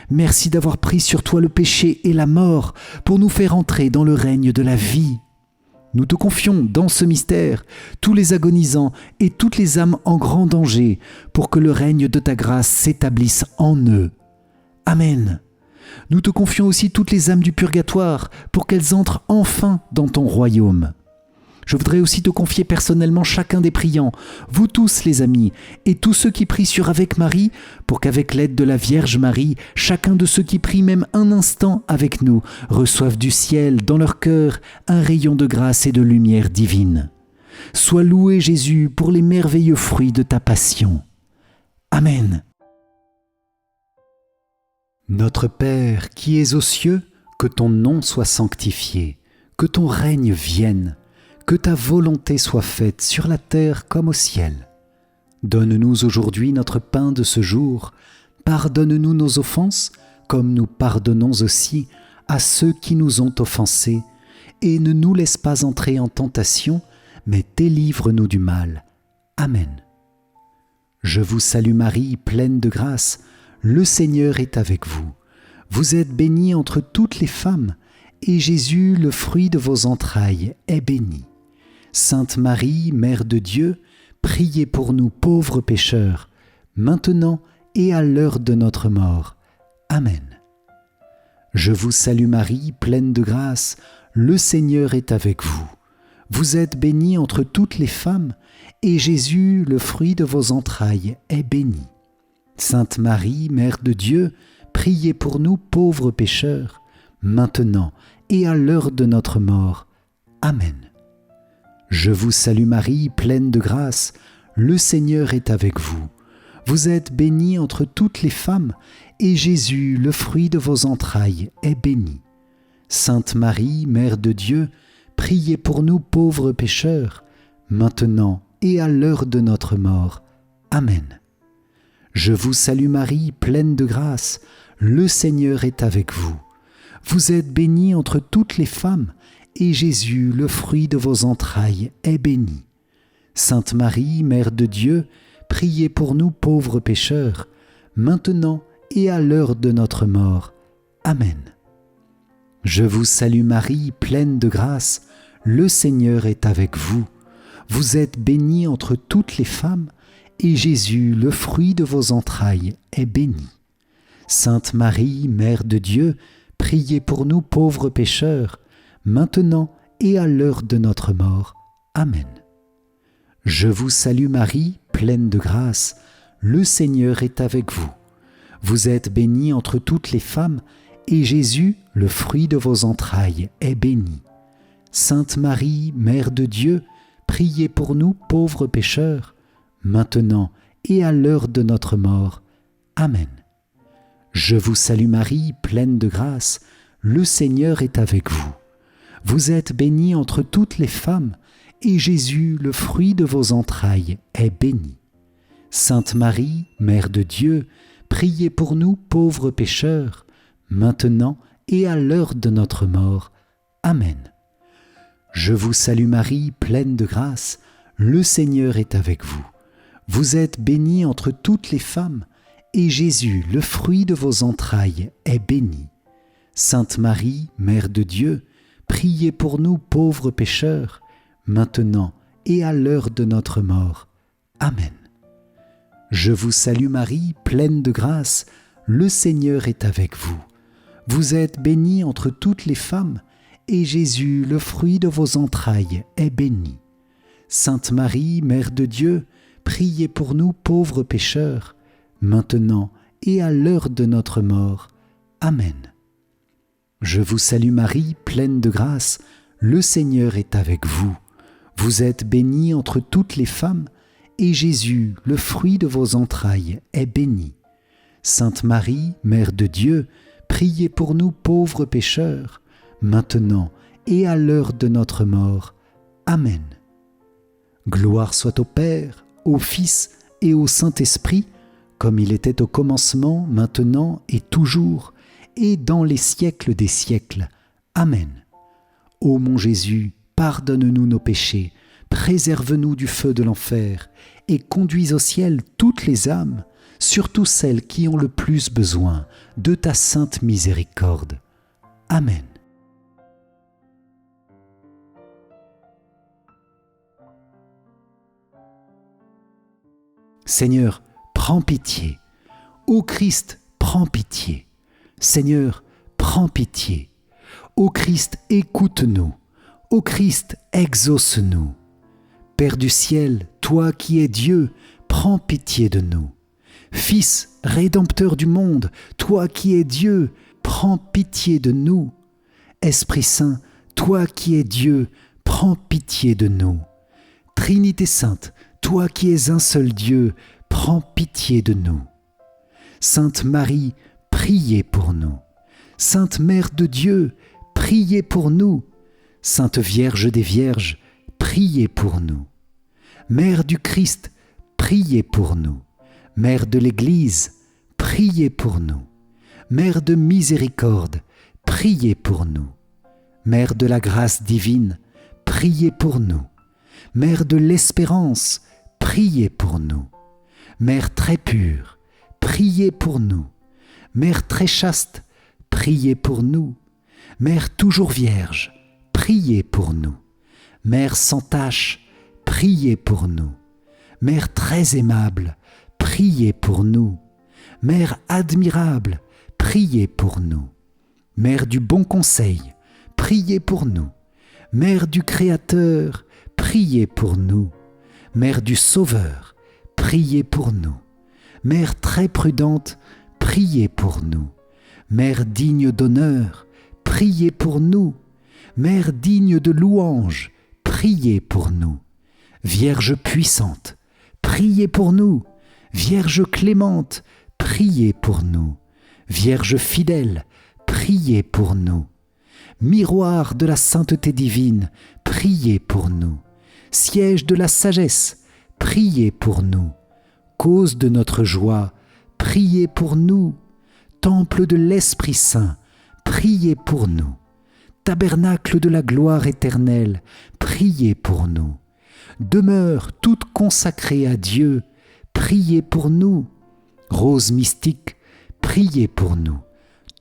Speaker 1: Merci d'avoir pris sur toi le péché et la mort pour nous faire entrer dans le règne de la vie. Nous te confions dans ce mystère tous les agonisants et toutes les âmes en grand danger pour que le règne de ta grâce s'établisse en eux. Amen. Nous te confions aussi toutes les âmes du purgatoire pour qu'elles entrent enfin dans ton royaume. Je voudrais aussi te confier personnellement chacun des priants, vous tous les amis, et tous ceux qui prient sur Avec Marie, pour qu'avec l'aide de la Vierge Marie, chacun de ceux qui prient même un instant avec nous reçoivent du ciel dans leur cœur un rayon de grâce et de lumière divine. Sois loué Jésus pour les merveilleux fruits de ta passion. Amen. Notre Père qui es aux cieux, que ton nom soit sanctifié, que ton règne vienne. Que ta volonté soit faite sur la terre comme au ciel. Donne-nous aujourd'hui notre pain de ce jour. Pardonne-nous nos offenses, comme nous pardonnons aussi à ceux qui nous ont offensés. Et ne nous laisse pas entrer en tentation, mais délivre-nous du mal. Amen. Je vous salue Marie, pleine de grâce. Le Seigneur est avec vous. Vous êtes bénie entre toutes les femmes, et Jésus, le fruit de vos entrailles, est béni. Sainte Marie, Mère de Dieu, priez pour nous pauvres pécheurs, maintenant et à l'heure de notre mort. Amen. Je vous salue Marie, pleine de grâce, le Seigneur est avec vous. Vous êtes bénie entre toutes les femmes, et Jésus, le fruit de vos entrailles, est béni. Sainte Marie, Mère de Dieu, priez pour nous pauvres pécheurs, maintenant et à l'heure de notre mort. Amen. Je vous salue Marie, pleine de grâce, le Seigneur est avec vous. Vous êtes bénie entre toutes les femmes, et Jésus, le fruit de vos entrailles, est béni. Sainte Marie, Mère de Dieu, priez pour nous pauvres pécheurs, maintenant et à l'heure de notre mort. Amen. Je vous salue Marie, pleine de grâce, le Seigneur est avec vous. Vous êtes bénie entre toutes les femmes, et Jésus, le fruit de vos entrailles, est béni. Sainte Marie, Mère de Dieu, priez pour nous pauvres pécheurs, maintenant et à l'heure de notre mort. Amen. Je vous salue Marie, pleine de grâce, le Seigneur est avec vous. Vous êtes bénie entre toutes les femmes, et Jésus, le fruit de vos entrailles, est béni. Sainte Marie, Mère de Dieu, priez pour nous pauvres pécheurs, maintenant et à l'heure de notre mort. Amen. Je vous salue Marie, pleine de grâce, le Seigneur est avec vous. Vous êtes bénie entre toutes les femmes, et Jésus, le fruit de vos entrailles, est béni. Sainte Marie, Mère de Dieu, priez pour nous pauvres pécheurs, maintenant et à l'heure de notre mort. Amen. Je vous salue Marie, pleine de grâce, le Seigneur est avec vous. Vous êtes bénie entre toutes les femmes, et Jésus, le fruit de vos entrailles, est béni. Sainte Marie, Mère de Dieu, priez pour nous pauvres pécheurs, maintenant et à l'heure de notre mort. Amen. Je vous salue Marie, pleine de grâce, le Seigneur est avec vous. Vous êtes bénie entre toutes les femmes, et Jésus, le fruit de vos entrailles, est béni. Sainte Marie, Mère de Dieu, priez pour nous pauvres pécheurs, maintenant et à l'heure de notre mort. Amen. Je vous salue Marie, pleine de grâce, le Seigneur est avec vous. Vous êtes bénie entre toutes les femmes, et Jésus, le fruit de vos entrailles, est béni. Sainte Marie, Mère de Dieu, priez pour nous pauvres pécheurs, maintenant et à l'heure de notre mort. Amen. Je vous salue Marie, pleine de grâce, le Seigneur est avec vous. Vous êtes bénie entre toutes les femmes, et Jésus, le fruit de vos entrailles, est béni. Sainte Marie, Mère de Dieu, priez pour nous pauvres pécheurs, maintenant et à l'heure de notre mort. Amen. Gloire soit au Père, au Fils et au Saint-Esprit, comme il était au commencement, maintenant et toujours, et dans les siècles des siècles. Amen. Ô mon Jésus, pardonne-nous nos péchés, préserve-nous du feu de l'enfer, et conduis au ciel toutes les âmes, surtout celles qui ont le plus besoin de ta sainte miséricorde. Amen. Seigneur, prends pitié. Ô Christ, prends pitié. Seigneur, prends pitié. Ô Christ, écoute-nous. Ô Christ, exauce-nous. Père du ciel, toi qui es Dieu, prends pitié de nous. Fils, Rédempteur du monde, toi qui es Dieu, prends pitié de nous. Esprit Saint, toi qui es Dieu, prends pitié de nous. Trinité Sainte, toi qui es un seul Dieu, prends pitié de nous. Sainte Marie, priez pour nous. Sainte Mère de Dieu, priez pour nous. Sainte Vierge des Vierges, priez pour nous. Mère du Christ, priez pour nous. Mère de l'Église, priez pour nous. Mère de miséricorde, priez pour nous. Mère de la grâce divine, priez pour nous. Mère de l'espérance, priez pour nous. Mère très pure, priez pour nous. Mère très chaste, priez pour nous. Mère toujours vierge, priez pour nous. Mère sans tache, priez pour nous. Mère très aimable, priez pour nous. Mère admirable, priez pour nous. Mère du bon conseil, priez pour nous. Mère du Créateur, priez pour nous. Mère du Sauveur, priez pour nous. Mère très prudente, priez pour nous. Mère digne d'honneur, priez pour nous. Mère digne de louange, priez pour nous. Vierge puissante, priez pour nous. Vierge clémente, priez pour nous. Vierge fidèle, priez pour nous. Miroir de la sainteté divine, priez pour nous. Siège de la sagesse, priez pour nous. Cause de notre joie, priez pour nous. Temple de l'Esprit Saint, priez pour nous. Tabernacle de la gloire éternelle, priez pour nous. Demeure toute consacrée à Dieu, priez pour nous. Rose mystique, priez pour nous.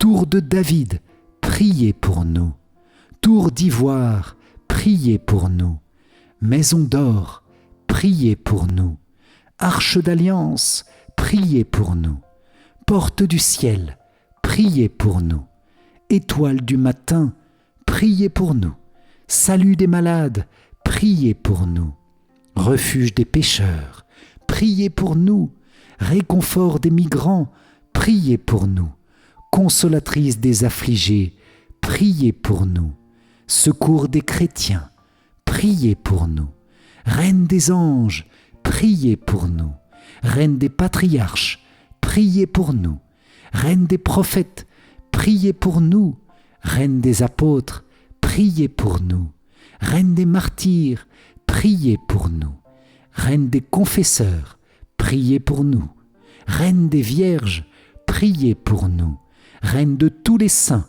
Speaker 1: Tour de David, priez pour nous. Tour d'ivoire, priez pour nous. Maison d'or, priez pour nous. Arche d'alliance, priez pour nous. Porte du ciel, priez pour nous. Étoile du matin, priez pour nous. Salut des malades, priez pour nous. Refuge des pécheurs, priez pour nous. Réconfort des migrants, priez pour nous. Consolatrice des affligés, priez pour nous. Secours des chrétiens, priez pour nous. Reine des anges, priez pour nous. Reine des patriarches, priez pour nous. Reine des prophètes, priez pour nous. Reine des apôtres, priez pour nous. Reine des martyrs, priez pour nous. Reine des confesseurs, priez pour nous. Reine des vierges, priez pour nous. Reine de tous les saints,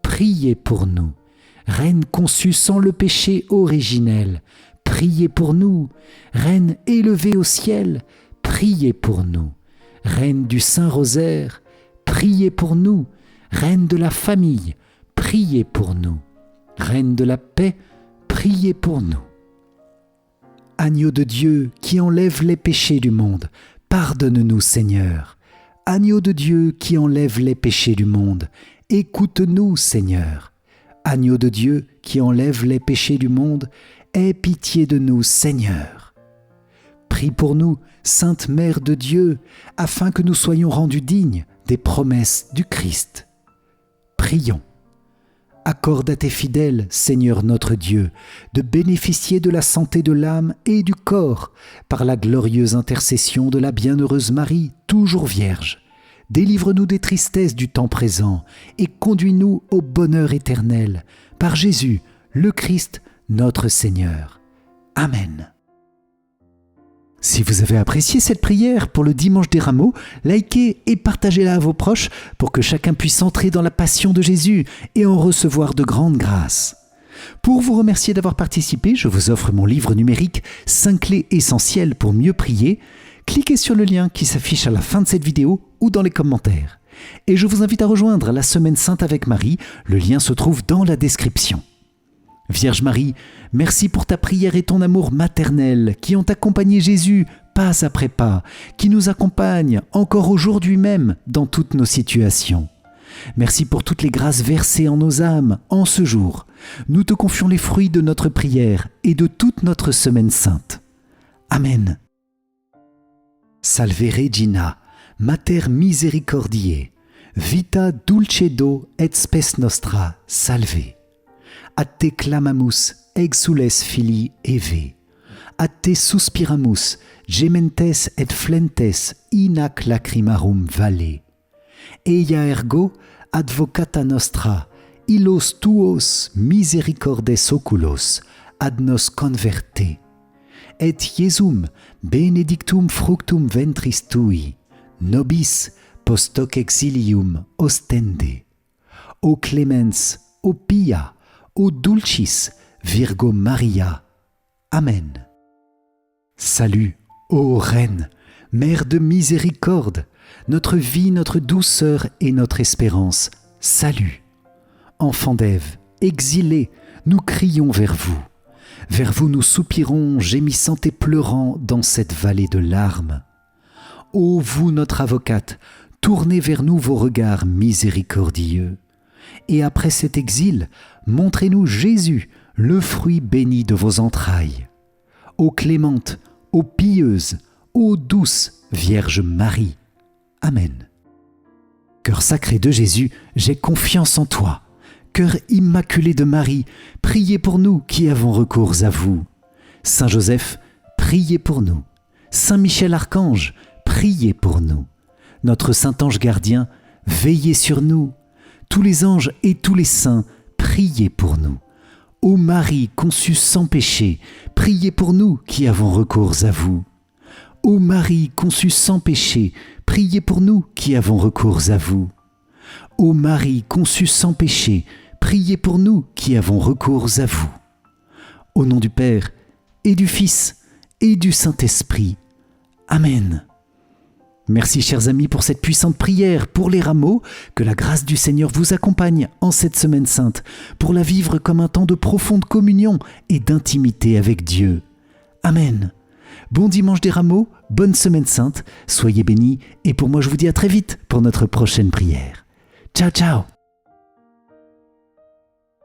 Speaker 1: priez pour nous. Reine conçue sans le péché originel, priez pour nous. Reine élevée au ciel, priez pour nous. Reine du Saint-Rosaire, priez pour nous. Reine de la famille, priez pour nous. Reine de la paix, priez pour nous. Agneau de Dieu qui enlève les péchés du monde, pardonne-nous Seigneur. Agneau de Dieu qui enlève les péchés du monde, écoute-nous Seigneur. Agneau de Dieu qui enlève les péchés du monde, aie pitié de nous Seigneur. Prie pour nous, Sainte Mère de Dieu, afin que nous soyons rendus dignes des promesses du Christ. Prions. Accorde à tes fidèles, Seigneur notre Dieu, de bénéficier de la santé de l'âme et du corps par la glorieuse intercession de la bienheureuse Marie, toujours Vierge. Délivre-nous des tristesses du temps présent et conduis-nous au bonheur éternel, par Jésus, le Christ, notre Seigneur. Amen. Si vous avez apprécié cette prière pour le dimanche des Rameaux, likez et partagez-la à vos proches pour que chacun puisse entrer dans la passion de Jésus et en recevoir de grandes grâces. Pour vous remercier d'avoir participé, je vous offre mon livre numérique 5 clés essentielles pour mieux prier. Cliquez sur le lien qui s'affiche à la fin de cette vidéo ou dans les commentaires. Et je vous invite à rejoindre la Semaine Sainte avec Marie, le lien se trouve dans la description. Vierge Marie, merci pour ta prière et ton amour maternel qui ont accompagné Jésus pas après pas, qui nous accompagnent encore aujourd'hui même dans toutes nos situations. Merci pour toutes les grâces versées en nos âmes en ce jour. Nous te confions les fruits de notre prière et de toute notre Semaine Sainte. Amen. Salve Regina, Mater Misericordiae, vita dulcedo et spes nostra, salve. A te clamamus, exules filii Eve. A te suspiramus, gementes et flentes in ac lacrimarum valle. Eia ergo, advocata nostra, illos tuos misericordes oculos, ad nos converte. Et Iesum, benedictum fructum ventris tui, nobis post hoc exilium ostende. O clemens, o pia, o dulcis, Virgo Maria. Amen. Salut, ô Reine, Mère de miséricorde, notre vie, notre douceur et notre espérance. Salut. Enfants d'Ève, exilés, nous crions vers vous. Vers vous nous soupirons, gémissant et pleurant dans cette vallée de larmes. Ô vous, notre avocate, tournez vers nous vos regards miséricordieux. Et après cet exil, montrez-nous Jésus, le fruit béni de vos entrailles. Ô clémente, ô pieuse, ô douce Vierge Marie. Amen. Cœur sacré de Jésus, j'ai confiance en toi. Cœur immaculé de Marie, priez pour nous qui avons recours à vous. Saint Joseph, priez pour nous. Saint Michel Archange, priez pour nous. Notre Saint Ange gardien, veillez sur nous. Tous les anges et tous les saints, priez pour nous. Ô Marie conçue sans péché, priez pour nous qui avons recours à vous. Ô Marie conçue sans péché, priez pour nous qui avons recours à vous. Ô Marie conçue sans péché, priez pour nous qui avons recours à vous. Au nom du Père, et du Fils, et du Saint-Esprit. Amen. Merci chers amis pour cette puissante prière pour les rameaux. Que la grâce du Seigneur vous accompagne en cette semaine sainte pour la vivre comme un temps de profonde communion et d'intimité avec Dieu. Amen. Bon dimanche des rameaux, bonne semaine sainte, soyez bénis et pour moi je vous dis à très vite pour notre prochaine prière. Ciao ciao.